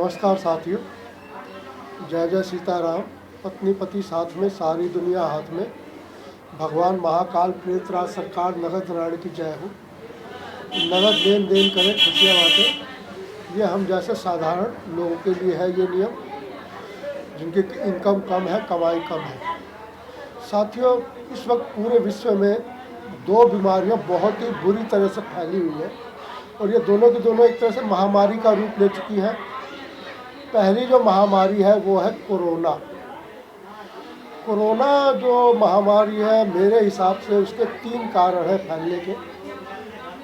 नमस्कार साथियों, जय जय सीताराम। पत्नी पति साथ में, सारी दुनिया हाथ में। भगवान महाकाल प्रेतराज सरकार नगद नारायण की जय हो। नगद लेन देन करें, खुशियाँ बांटें। ये हम जैसे साधारण लोगों के लिए है ये नियम, जिनकी इनकम कम है, कमाई कम है। साथियों, इस वक्त पूरे विश्व में दो बीमारियां बहुत ही बुरी तरह से फैली हुई है और ये दोनों की दोनों एक तरह से महामारी का रूप ले चुकी हैं। पहली जो महामारी है वो है कोरोना। कोरोना जो महामारी है, मेरे हिसाब से उसके 3 कारण हैं फैलने के।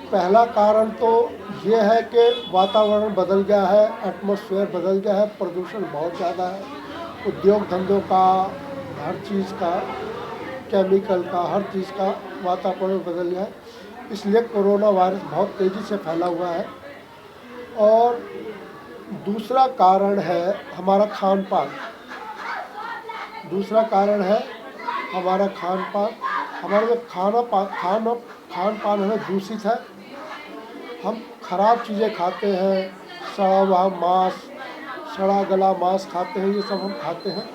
पहला कारण तो ये है कि वातावरण बदल गया है, एटमॉस्फेयर बदल गया है, प्रदूषण बहुत ज़्यादा है। उद्योग धंधों का, हर चीज़ का, केमिकल का, हर चीज़ का वातावरण बदल गया है, इसलिए कोरोना वायरस बहुत तेज़ी से फैला हुआ है। और दूसरा कारण है हमारा खान पान। दूसरा कारण है हमारा खान पान। हमारा जो खान पान है दूषित है। हम खराब चीज़ें खाते हैं, सड़ा हुआ मांस, सड़ा गला मांस खाते हैं, ये सब हम खाते हैं।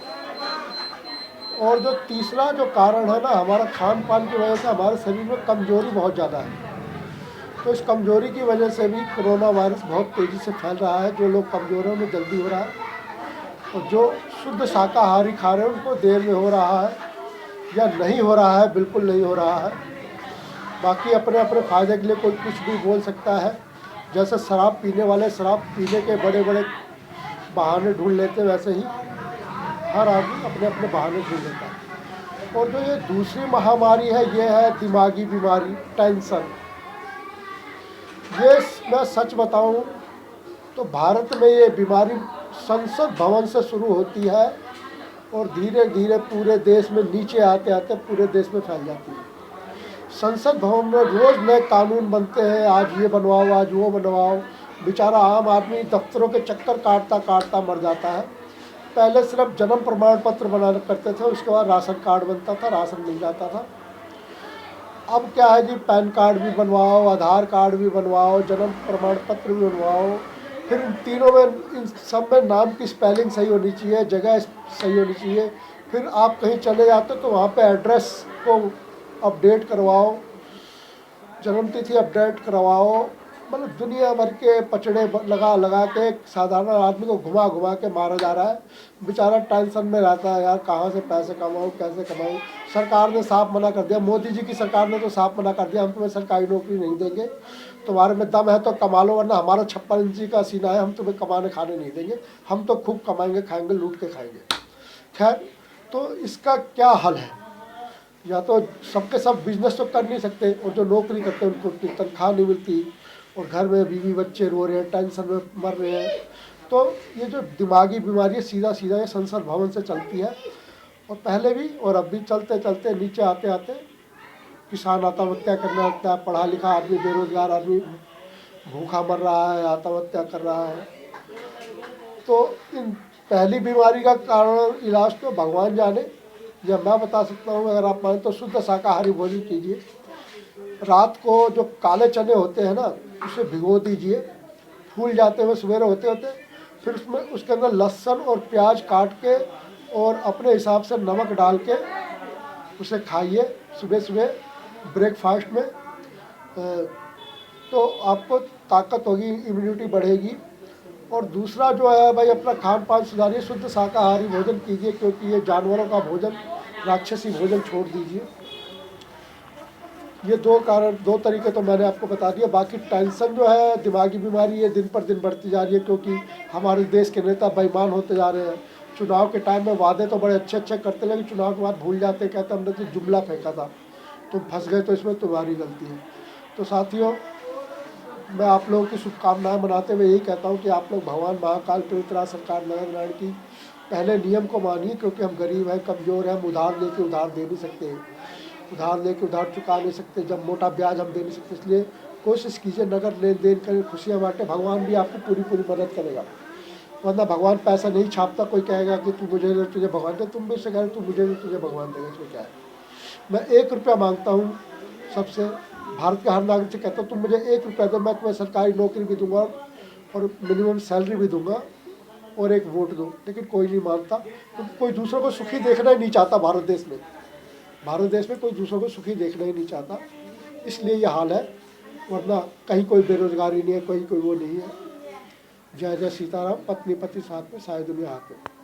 और जो तीसरा जो कारण है ना, हमारा खान पान की वजह से हमारे शरीर में कमजोरी बहुत ज़्यादा है। तो इस कमजोरी की वजह से भी कोरोना वायरस बहुत तेज़ी से फैल रहा है। जो लोग कमज़ोर हैं उन्हें जल्दी हो रहा है, और जो शुद्ध शाकाहारी खा रहे हैं उनको देर में हो रहा है, या नहीं हो रहा है, बिल्कुल नहीं हो रहा है। बाकी अपने अपने फ़ायदे के लिए कोई कुछ भी बोल सकता है। जैसे शराब पीने वाले शराब पीने के बड़े बड़े बहाने ढूंढ लेते हैं, वैसे ही हर आदमी अपने अपने बहाने ढूंढ लेता है। और जो ये दूसरी महामारी है, ये है दिमागी बीमारी, टेंशन। ये मैं सच बताऊं तो भारत में ये बीमारी संसद भवन से शुरू होती है और धीरे धीरे पूरे देश में नीचे आते आते पूरे देश में फैल जाती है। संसद भवन में रोज़ नए कानून बनते हैं, आज ये बनवाओ, आज वो बनवाओ। बेचारा आम आदमी दफ्तरों के चक्कर काटता काटता मर जाता है। पहले सिर्फ जन्म प्रमाण पत्र बनाना करते थे, उसके बाद राशन कार्ड बनता था, राशन मिल जाता था। अब क्या है जी, पैन कार्ड भी बनवाओ, आधार कार्ड भी बनवाओ, जन्म प्रमाण पत्र भी बनवाओ। फिर इन तीनों में, इन सब में नाम की स्पेलिंग सही होनी चाहिए, जगह सही होनी चाहिए। फिर आप कहीं चले जाते तो वहाँ पे एड्रेस को अपडेट करवाओ, जन्मतिथि अपडेट करवाओ। मतलब दुनिया भर के पचड़े लगा लगा के साधारण आदमी को घुमा घुमा के मारा जा रहा है। बेचारा टेंशन में रहता है, यार कहाँ से पैसे कमाऊँ, कैसे कमाऊँ। सरकार ने साफ मना कर दिया, मोदी जी की सरकार ने तो साफ मना कर दिया, हम तुम्हें सरकारी नौकरी नहीं देंगे, तुम्हारे में दम है तो कमा लो, वरना हमारा 56 इंची का सीना है, हम तुम्हें कमाने खाने नहीं देंगे, हम तो खूब कमाएंगे, खाएंगे, लूट के खाएंगे। खैर, तो इसका क्या हल है? या तो सबके सब बिजनेस तो कर नहीं सकते, और जो नौकरी करते हैं उनको उतनी तनख्वाह नहीं मिलती, और घर में बीवी बच्चे रो रहे हैं, टेंशन में मर रहे हैं। तो ये जो दिमागी बीमारी है, सीधा सीधा ये संसद भवन से चलती है, और पहले भी और अब भी चलते चलते नीचे आते आते किसान आत्महत्या करने लगता है, पढ़ा लिखा आदमी, बेरोजगार आदमी भूखा मर रहा है, आत्महत्या कर रहा है। तो इन पहली बीमारी का कारण इलाज तो भगवान जाने, या मैं बता सकता हूँ। अगर आप माने तो शुद्ध शाकाहारी भोजन कीजिए। रात को जो काले चने होते हैं ना, उसे भिगो दीजिए, फूल जाते हुए सवेरे होते होते, फिर उसमें उसके अंदर लहसुन और प्याज काट के और अपने हिसाब से नमक डाल के उसे खाइए सुबह सुबह ब्रेकफास्ट में। तो आपको ताकत होगी, इम्यूनिटी बढ़ेगी। और दूसरा जो है भाई, अपना खान पान सुधारिए, शुद्ध शाकाहारी भोजन कीजिए, क्योंकि ये जानवरों का भोजन, राक्षसी भोजन छोड़ दीजिए। ये दो तरीके तो मैंने आपको बता दिए। बाकी टेंशन जो है, दिमागी बीमारी, ये दिन पर दिन बढ़ती जा रही है, क्योंकि हमारे देश के नेता बेईमान होते जा रहे हैं। चुनाव के टाइम में वादे तो बड़े अच्छे अच्छे करते, लेकिन चुनाव के बाद भूल जाते, कहते हमने तो जुमला फेंका था, तुम फंस गए, तो इसमें तुम्हारी गलती है। तो साथियों, मैं आप लोगों की शुभकामनाएं मनाते हुए यही कहता हूँ कि आप लोग भगवान महाकाल प्रेतराज सरकार नगर नारायण की पहले नियम को मानिए, क्योंकि हम गरीब हैं, कमज़ोर हैं, हम उधार लेके उधार दे नहीं सकते, उधार लेके उधार चुका नहीं सकते, जब मोटा ब्याज हम दे नहीं सकते। इसलिए कोशिश कीजिए, नगद लेन देन करें, खुशियाँ बांटें, भगवान भी आपकी पूरी पूरी मदद करेगा। वरना भगवान पैसा नहीं छापता। कोई कहेगा कि तू मुझे दे, तुझे भगवान दे, तुम भी उससे कह रहे तू मुझे दे, तुझे भगवान देगा, इसमें क्या है। मैं 1 रुपया मांगता हूँ सबसे, भारत के हर नागरिक से कहता हूँ, तुम मुझे 1 रुपया दो, मैं तुम्हें सरकारी नौकरी भी दूंगा और मिनिमम सैलरी भी दूंगा, और एक वोट दो, लेकिन कोई नहीं मानता, क्योंकि कोई दूसरों को सुखी देखना ही नहीं चाहता भारत देश में। भारत देश में कोई दूसरों को सुखी देखना ही नहीं चाहता, इसलिए ये हाल है। वरना कहीं कोई बेरोजगारी नहीं है, कोई वो नहीं है। जय जय सीताराम, पत्नी पति साथ में, सारी दुनिया हाथ में।